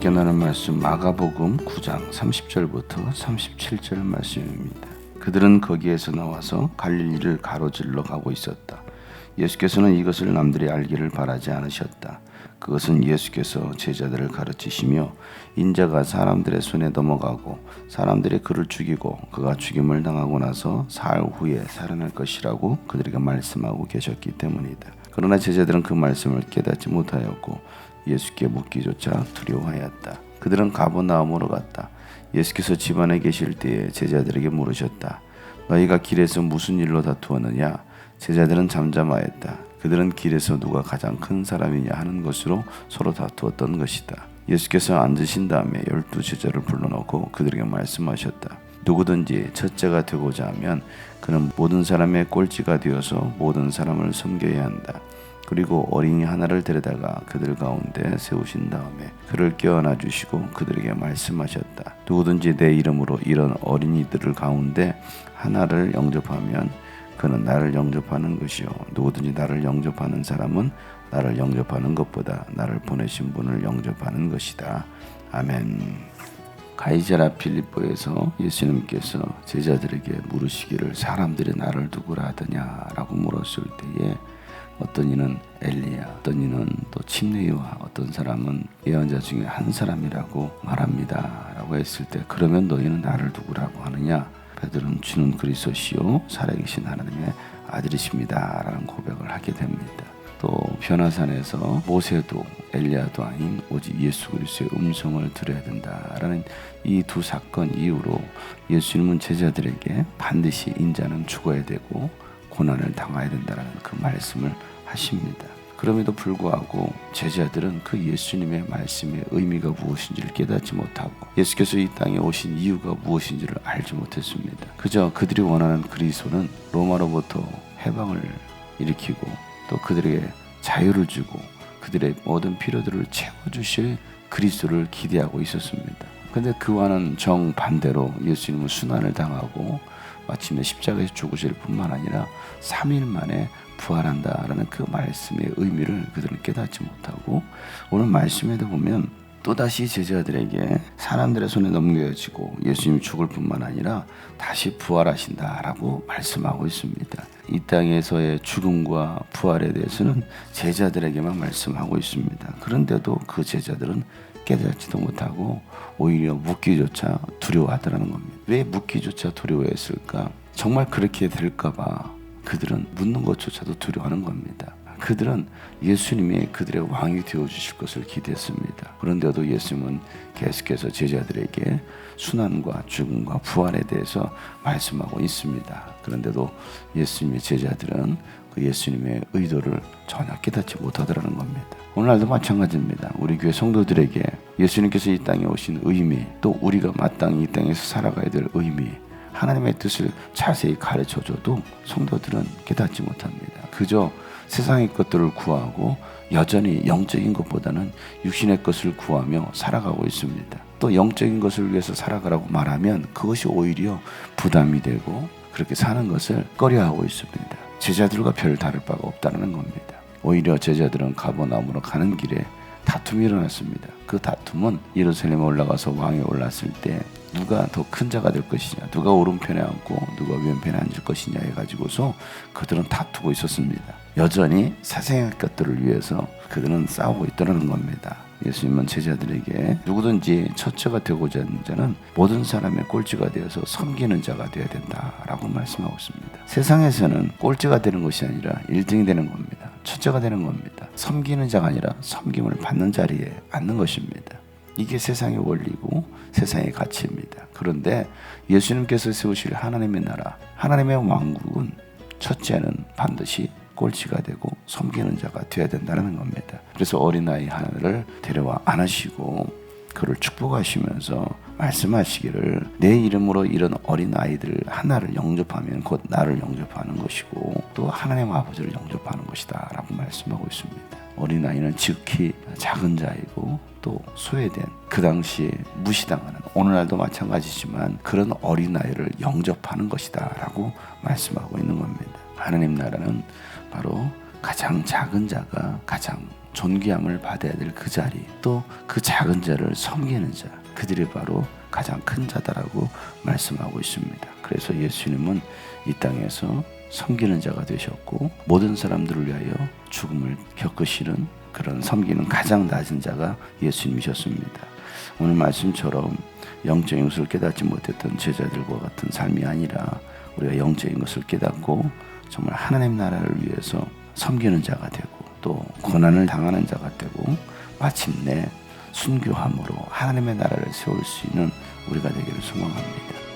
함께 나눌 말씀 마가복음 9장 30절부터 37절 말씀입니다. 그들은 거기에서 나와서 갈릴리를 가로질러 가고 있었다. 예수께서는 이것을 남들이 알기를 바라지 않으셨다. 그것은 예수께서 제자들을 가르치시며 인자가 사람들의 손에 넘어가고 사람들이 그를 죽이고 그가 죽임을 당하고 나서 사흘 후에 살아날 것이라고 그들에게 말씀하고 계셨기 때문이다. 그러나 제자들은 그 말씀을 깨닫지 못하였고 예수께 묻기조차 두려워하였다. 그들은 가버나움으로 갔다. 예수께서 집안에 계실 때에 제자들에게 물으셨다. 너희가 길에서 무슨 일로 다투었느냐? 제자들은 잠잠하였다. 그들은 길에서 누가 가장 큰 사람이냐 하는 것으로 서로 다투었던 것이다. 예수께서 앉으신 다음에 12 제자를 불러놓고 그들에게 말씀하셨다. 누구든지 첫째가 되고자 하면 그는 모든 사람의 꼴찌가 되어서 모든 사람을 섬겨야 한다. 그리고 어린이 하나를 데려다가 그들 가운데 세우신 다음에 그를 껴안아 주시고 그들에게 말씀하셨다. 누구든지 내 이름으로 이런 어린이들을 가운데 하나를 영접하면 그는 나를 영접하는 것이요 누구든지 나를 영접하는 사람은 나를 영접하는 것보다 나를 보내신 분을 영접하는 것이다. 아멘. 가이사랴 필립보에서 예수님께서 제자들에게 물으시기를 사람들이 나를 누구라 하더냐라고 물었을 때에 어떤 이는 엘리야, 어떤 이는 또 침례요한, 어떤 사람은 예언자 중에 한 사람이라고 말합니다 라고 했을 때 그러면 너희는 나를 누구라고 하느냐? 베드로는 주는 그리스도시요 살아계신 하나님의 아들이십니다 라는 고백을 하게 됩니다. 또 변화산에서 모세도 엘리야도 아닌 오직 예수 그리스도의 음성을 들어야 된다라는 이 두 사건 이후로 예수님은 제자들에게 반드시 인자는 죽어야 되고 고난을 당해야 된다는 그 말씀을 하십니다. 그럼에도 불구하고 제자들은 그 예수님의 말씀의 의미가 무엇인지를 깨닫지 못하고 예수께서 이 땅에 오신 이유가 무엇인지를 알지 못했습니다. 그저 그들이 원하는 그리스도는 로마로부터 해방을 일으키고 또 그들에게 자유를 주고 그들의 모든 필요들을 채워주실 그리스도를 기대하고 있었습니다. 그런데 그와는 정반대로 예수님은 순환을 당하고 마침내 십자가에서 죽으실 뿐만 아니라 3일 만에 부활한다라는 그 말씀의 의미를 그들은 깨닫지 못하고 오늘 말씀에도 보면 또다시 제자들에게 사람들의 손에 넘겨지고 예수님이 죽을 뿐만 아니라 다시 부활하신다라고 말씀하고 있습니다. 이 땅에서의 죽음과 부활에 대해서는 제자들에게만 말씀하고 있습니다. 그런데도 그 제자들은 깨닫지도 못하고 오히려 묻기조차 두려워하더라는 겁니다. 왜 묻기조차 두려워했을까? 정말 그렇게 될까봐 그들은 묻는 것조차도 두려워하는 겁니다. 그들은 예수님이 그들의 왕이 되어주실 것을 기대했습니다. 그런데도 예수님은 계속해서 제자들에게 순환과 죽음과 부활에 대해서 말씀하고 있습니다. 그런데도 예수님의 제자들은 그 예수님의 의도를 전혀 깨닫지 못하더라는 겁니다. 오늘날도 마찬가지입니다. 우리 교회 성도들에게 예수님께서 이 땅에 오신 의미, 또 우리가 마땅히 이 땅에서 살아가야 될 의미, 하나님의 뜻을 자세히 가르쳐줘도 성도들은 깨닫지 못합니다. 그저 세상의 것들을 구하고 여전히 영적인 것보다는 육신의 것을 구하며 살아가고 있습니다. 또 영적인 것을 위해서 살아가라고 말하면 그것이 오히려 부담이 되고 그렇게 사는 것을 꺼려하고 있습니다. 제자들과 별 다를 바가 없다는 겁니다. 오히려 제자들은 가버나움으로 가는 길에 다툼이 일어났습니다. 그 다툼은 예루살렘에 올라가서 왕에 올랐을 때 누가 더 큰 자가 될 것이냐, 누가 오른편에 앉고 누가 왼편에 앉을 것이냐 해가지고서 그들은 다투고 있었습니다. 여전히 세상의 것들을 위해서 그들은 싸우고 있더라는 겁니다. 예수님은 제자들에게 누구든지 첫째가 되고자 하는 자는 모든 사람의 꼴찌가 되어서 섬기는 자가 되어야 된다라고 말씀하고 있습니다. 세상에서는 꼴찌가 되는 것이 아니라 1등이 되는 겁니다. 첫째가 되는 겁니다. 섬기는 자가 아니라 섬김을 받는 자리에 앉는 것입니다. 이게 세상의 원리고 세상의 가치입니다. 그런데 예수님께서 세우실 하나님의 나라, 하나님의 왕국은 첫째는 반드시 꼴찌가 되고 섬기는 자가 되어야 된다는 겁니다. 그래서 어린아이 하나를 데려와 안으시고 그를 축복하시면서 말씀하시기를 내 이름으로 이런 어린아이들 하나를 영접하면 곧 나를 영접하는 것이고 또 하나님 아버지를 영접하는 것이다 라고 말씀하고 있습니다. 어린아이는 지극히 작은 자이고 또 소외된 그 당시에 무시당하는 오늘날도 마찬가지지만 그런 어린아이를 영접하는 것이다 라고 말씀하고 있는 겁니다. 하나님 나라는 바로 가장 작은 자가 가장 존귀함을 받아야 될 그 자리, 또 그 작은 자를 섬기는 자, 그들이 바로 가장 큰 자다라고 말씀하고 있습니다. 그래서 예수님은 이 땅에서 섬기는 자가 되셨고 모든 사람들을 위하여 죽음을 겪으시는 그런 섬기는 가장 낮은 자가 예수님이셨습니다. 오늘 말씀처럼 영적인 것을 깨닫지 못했던 제자들과 같은 삶이 아니라 우리가 영적인 것을 깨닫고 정말 하나님 나라를 위해서 섬기는 자가 되고 또 고난을 당하는 자가 되고 마침내 순교함으로 하나님의 나라를 세울 수 있는 우리가 되기를 소망합니다.